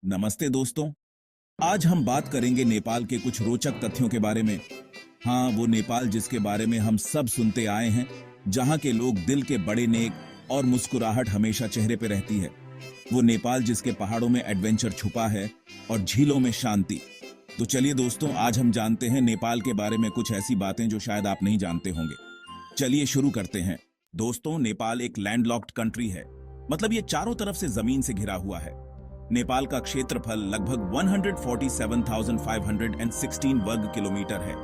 नमस्ते दोस्तों। आज हम बात करेंगे नेपाल के कुछ रोचक तथ्यों के बारे में। हाँ, वो नेपाल जिसके बारे में हम सब सुनते आए हैं, जहाँ के लोग दिल के बड़े नेक और मुस्कुराहट हमेशा चेहरे पे रहती है। वो नेपाल जिसके पहाड़ों में एडवेंचर छुपा है और झीलों में शांति। तो चलिए दोस्तों, आज हम जानते हैं नेपाल के बारे में कुछ ऐसी बातें जो शायद आप नहीं जानते होंगे। चलिए शुरू करते हैं। दोस्तों, नेपाल एक लैंडलॉक्ड कंट्री है। मतलब ये चारों तरफ से जमीन से घिरा हुआ है। नेपाल का क्षेत्रफल लगभग 147,516 वर्ग किलोमीटर है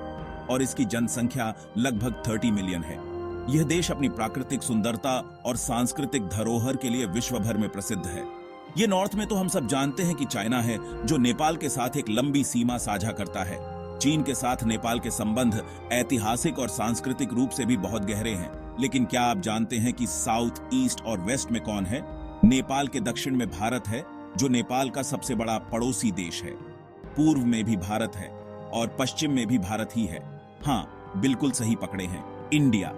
और इसकी जनसंख्या लगभग 30 मिलियन है। यह देश अपनी प्राकृतिक सुंदरता और सांस्कृतिक धरोहर के लिए विश्व भर में प्रसिद्ध है। ये नॉर्थ में तो हम सब जानते हैं कि चाइना है, जो नेपाल के साथ एक लंबी सीमा साझा करता है। चीन के साथ नेपाल के संबंध ऐतिहासिक और सांस्कृतिक रूप से भी बहुत गहरे हैं। लेकिन क्या आप जानते हैं कि साउथ, ईस्ट और वेस्ट में कौन है? नेपाल के दक्षिण में भारत है, जो नेपाल का सबसे बड़ा पड़ोसी देश है। पूर्व में भी भारत है और पश्चिम में भी भारत ही है। हाँ, बिल्कुल सही पकड़े हैं, इंडिया।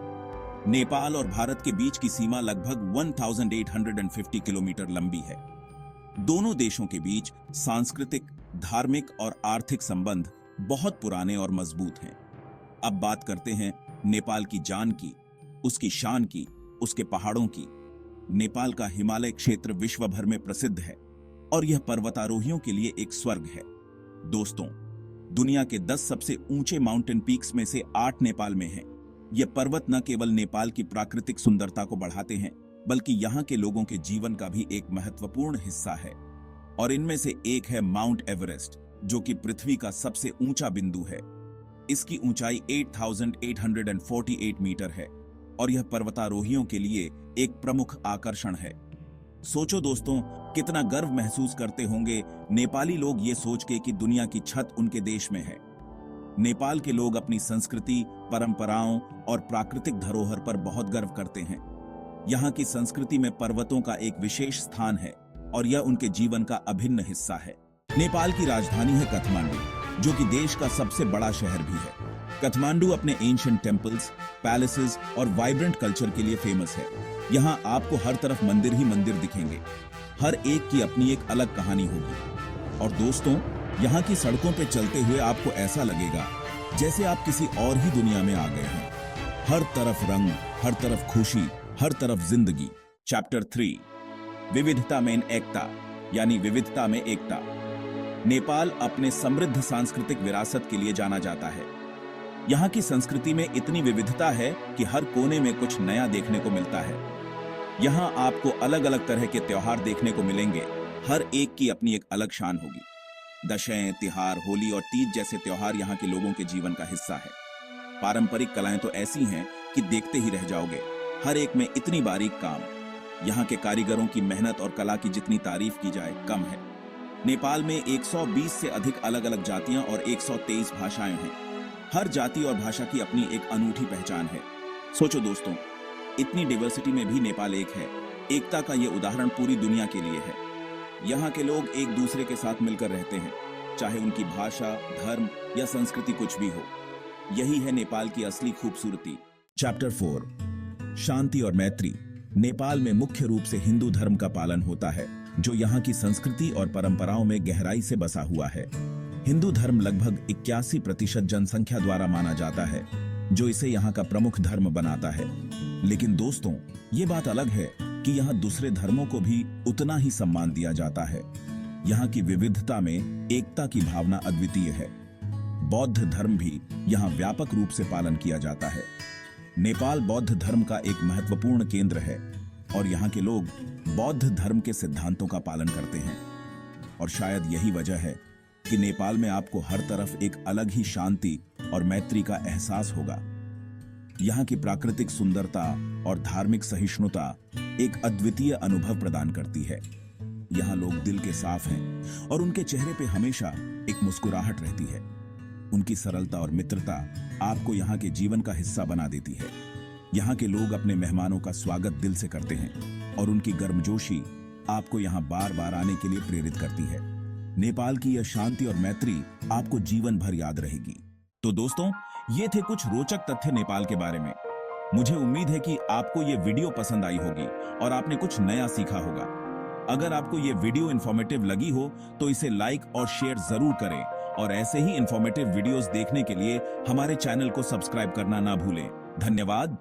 नेपाल और भारत के बीच की सीमा लगभग 1850 किलोमीटर लंबी है। दोनों देशों के बीच सांस्कृतिक, धार्मिक और आर्थिक संबंध बहुत पुराने और मजबूत हैं। अब बात करते हैं नेपाल की जान की, उसकी शान की, उसके पहाड़ों की। नेपाल का हिमालय क्षेत्र विश्व भर में प्रसिद्ध है और यह पर्वतारोहियों के लिए एक स्वर्ग है। दोस्तों, दुनिया के 10 सबसे ऊंचे माउंटेन पीक्स में से 8 नेपाल में हैं। ये पर्वत न केवल नेपाल की प्राकृतिक सुंदरता को बढ़ाते हैं, बल्कि यहाँ के लोगों के जीवन का भी एक महत्वपूर्ण हिस्सा है। और इनमें से एक है माउंट एवरेस्ट, जो कि पृथ्वी का सबसे ऊंचा बिंदु है। इसकी ऊंचाई 8,848 मीटर है और यह पर्वतारोहियों के लिए एक प्रमुख आकर्षण है। सोचो दोस्तों, कितना गर्व महसूस करते होंगे नेपाली लोग ये सोच के कि दुनिया की छत उनके देश में है। नेपाल के लोग अपनी संस्कृति, परंपराओं और प्राकृतिक धरोहर पर बहुत गर्व करते हैं। यहाँ की संस्कृति में पर्वतों का एक विशेष स्थान है और यह उनके जीवन का अभिन्न हिस्सा है। नेपाल की राजधानी है काठमांडू, जो कि देश का सबसे बड़ा शहर भी है। काठमांडू अपने एंशिएंट टेम्पल्स, पैलेसेस और वाइब्रेंट कल्चर के लिए फेमस है। यहाँ आपको हर तरफ मंदिर ही मंदिर दिखेंगे। हर एक की अपनी एक अलग कहानी होगी। और दोस्तों, यहाँ की सड़कों पे चलते हुए आपको ऐसा लगेगा जैसे आप किसी और ही दुनिया में आ गए हैं। हर तरफ रंग, हर तरफ खुशी, हर तरफ जिंदगी। चैप्टर 3, विविधता में एकता, यानी विविधता में एकता। नेपाल अपने समृद्ध सांस्कृतिक विरासत के लिए जाना जाता है। यहाँ की संस्कृति में इतनी विविधता है कि हर कोने में कुछ नया देखने को मिलता है। यहाँ आपको अलग अलग तरह के त्योहार देखने को मिलेंगे। हर एक की अपनी एक अलग शान होगी। दशैं, तिहार, होली और तीज जैसे त्योहार यहाँ के लोगों के जीवन का हिस्सा है। पारंपरिक कलाएं तो ऐसी हैं कि देखते ही रह जाओगे। हर एक में इतनी बारीक काम। यहाँ के कारीगरों की मेहनत और कला की जितनी तारीफ की जाए कम है। नेपाल में 120 से अधिक अलग अलग जातियां और 123 भाषाएं हैं। हर जाति और भाषा की अपनी एक अनूठी पहचान है। सोचो दोस्तों, इतनी डाइवर्सिटी में भी नेपाल एक है। एकता का ये उदाहरण पूरी दुनिया के लिए है। यहाँ के लोग एक दूसरे के साथ मिलकर रहते हैं, चाहे उनकी भाषा, धर्म या संस्कृति कुछ भी हो। यही है नेपाल की असली खूबसूरती। चैप्टर 4, शांति और मैत्री। नेपाल में मुख्य रूप से हिंदू धर्म का पालन होता है, जो यहाँ की संस्कृति और परंपराओं में गहराई से बसा हुआ है। हिंदू धर्म लगभग 81% जनसंख्या द्वारा माना जाता है, जो इसे यहाँ का प्रमुख धर्म बनाता है। लेकिन दोस्तों, ये बात अलग है कि यहाँ दूसरे धर्मों को भी उतना ही सम्मान दिया जाता है। यहाँ की विविधता में एकता की भावना अद्वितीय है। बौद्ध धर्म भी यहाँ व्यापक रूप से पालन किया जाता है। नेपाल बौद्ध धर्म का एक महत्वपूर्ण केंद्र है और यहाँ के लोग बौद्ध धर्म के सिद्धांतों का पालन करते हैं। और शायद यही वजह है कि नेपाल में आपको हर तरफ एक अलग ही शांति और मैत्री का एहसास होगा। यहाँ की प्राकृतिक सुंदरता और धार्मिक सहिष्णुता एक अद्वितीय अनुभव प्रदान करती है। यहाँ लोग दिल के साफ हैं और उनके चेहरे पे हमेशा एक मुस्कुराहट रहती है। उनकी सरलता और मित्रता आपको यहाँ के जीवन का हिस्सा बना देती है। यहाँ के लोग अपने मेहमानों का स्वागत दिल से करते हैं और उनकी गर्मजोशी आपको यहाँ बार बार आने के लिए प्रेरित करती है। नेपाल की यह शांति और मैत्री आपको जीवन भर याद रहेगी। तो दोस्तों, ये थे कुछ रोचक तथ्य नेपाल के बारे में। मुझे उम्मीद है कि आपको ये वीडियो पसंद आई होगी और आपने कुछ नया सीखा होगा। अगर आपको ये वीडियो इंफॉर्मेटिव लगी हो तो इसे लाइक और शेयर जरूर करें और ऐसे ही इंफॉर्मेटिव वीडियोस देखने के लिए हमारे चैनल को सब्सक्राइब करना ना भूलें। धन्यवाद।